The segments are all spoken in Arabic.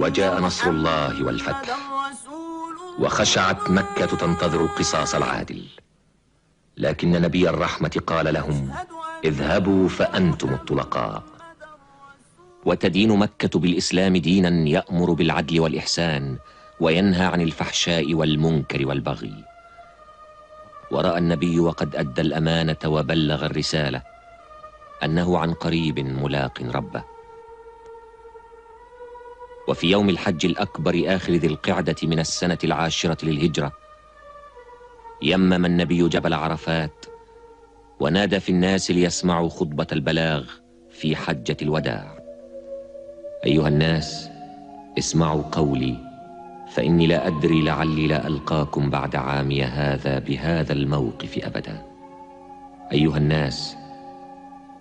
وجاء نصر الله والفتح، وخشعت مكة تنتظر القصاص العادل. لكن نبي الرحمة قال لهم: اذهبوا فأنتم الطلقاء. وتدين مكة بالإسلام دينا يأمر بالعدل والإحسان وينهى عن الفحشاء والمنكر والبغي. ورأى النبي وقد أدى الأمانة وبلغ الرسالة أنه عن قريب ملاق ربه. وفي يوم الحج الأكبر آخر ذي القعدة من السنة 10 للهجرة، يمم النبي جبل عرفات ونادى في الناس ليسمعوا خطبة البلاغ في حجة الوداع: أيها الناس، اسمعوا قولي، فإني لا أدري لعلي لا ألقاكم بعد عامي هذا بهذا الموقف أبدا. أيها الناس،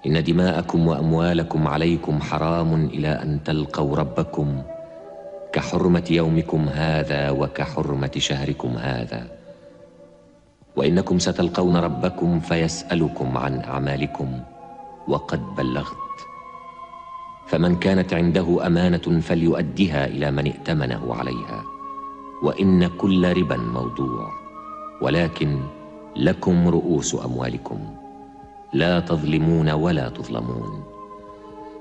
إن دماءكم وأموالكم عليكم حرام إلى أن تلقوا ربكم، كحرمة يومكم هذا وكحرمة شهركم هذا. وإنكم ستلقون ربكم فيسألكم عن أعمالكم، وقد بلغت. فمن كانت عنده أمانة فليؤدها إلى من ائتمنه عليها، وإن كل ربا موضوع، ولكن لكم رؤوس أموالكم، لا تظلمون ولا تظلمون.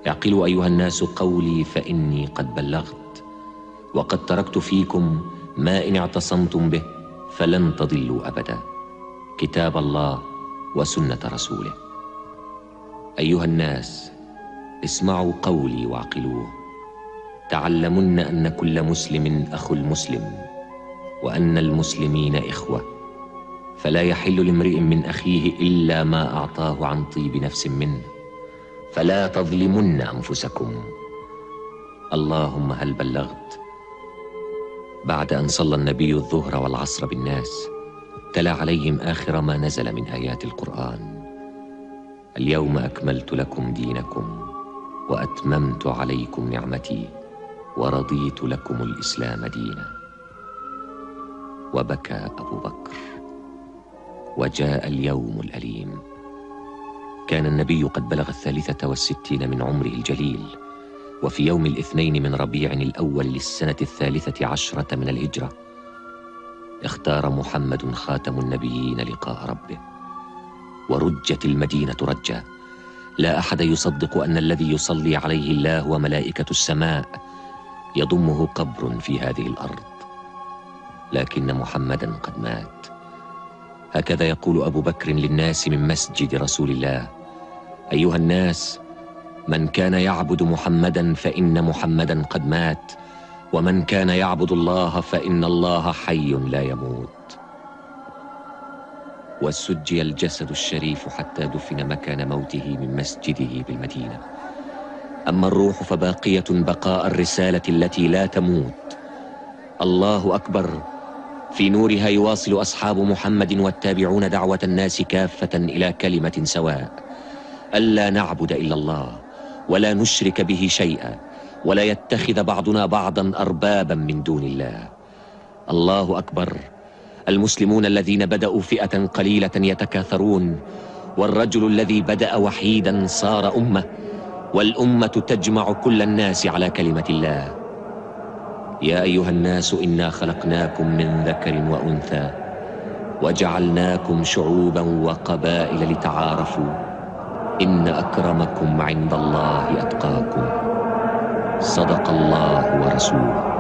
اعقلوا أيها الناس قولي، فإني قد بلغت، وقد تركت فيكم ما إن اعتصمتم به فلن تضلوا أبدا: كتاب الله وسنة رسوله. أيها الناس، اسمعوا قولي واعقلوه. تعلمن أن كل مسلم أخو المسلم، وأن المسلمين إخوة، فلا يحل لامرئ من أخيه إلا ما أعطاه عن طيب نفس منه، فلا تظلمن أنفسكم. اللهم هل بلغت؟ بعد أن صلى النبي الظهر والعصر بالناس، تلا عليهم آخر ما نزل من آيات القرآن: اليوم أكملت لكم دينكم وأتممت عليكم نعمتي ورضيت لكم الإسلام دينا. وبكى أبو بكر. وجاء اليوم الأليم. كان النبي قد بلغ 63 من عمره الجليل، وفي يوم الاثنين من ربيع الأول للسنة 13 من الهجرة اختار محمد خاتم النبيين لقاء ربه، ورجت المدينة رجا. لا أحد يصدق أن الذي يصلي عليه الله وملائكة السماء يضمه قبر في هذه الأرض، لكن محمدا قد مات. هكذا يقول أبو بكر للناس من مسجد رسول الله: أيها الناس، من كان يعبد محمدا فإن محمدا قد مات، ومن كان يعبد الله فإن الله حي لا يموت. وسجي الجسد الشريف حتى دفن مكان موته من مسجده بالمدينة. أما الروح فباقية بقاء الرسالة التي لا تموت. الله أكبر. في نورها يواصل أصحاب محمد والتابعون دعوة الناس كافة إلى كلمة سواء: ألا نعبد إلا الله، ولا نشرك به شيئا، ولا يتخذ بعضنا بعضا أربابا من دون الله. الله أكبر. المسلمون الذين بدأوا فئة قليلة يتكاثرون، والرجل الذي بدأ وحيدا صار أمة، والأمة تجمع كل الناس على كلمة الله. يا أيها الناس، إنا خلقناكم من ذكر وأنثى وجعلناكم شعوبا وقبائل لتعارفوا، إن أكرمكم عند الله أتقاكم. صدق الله ورسوله.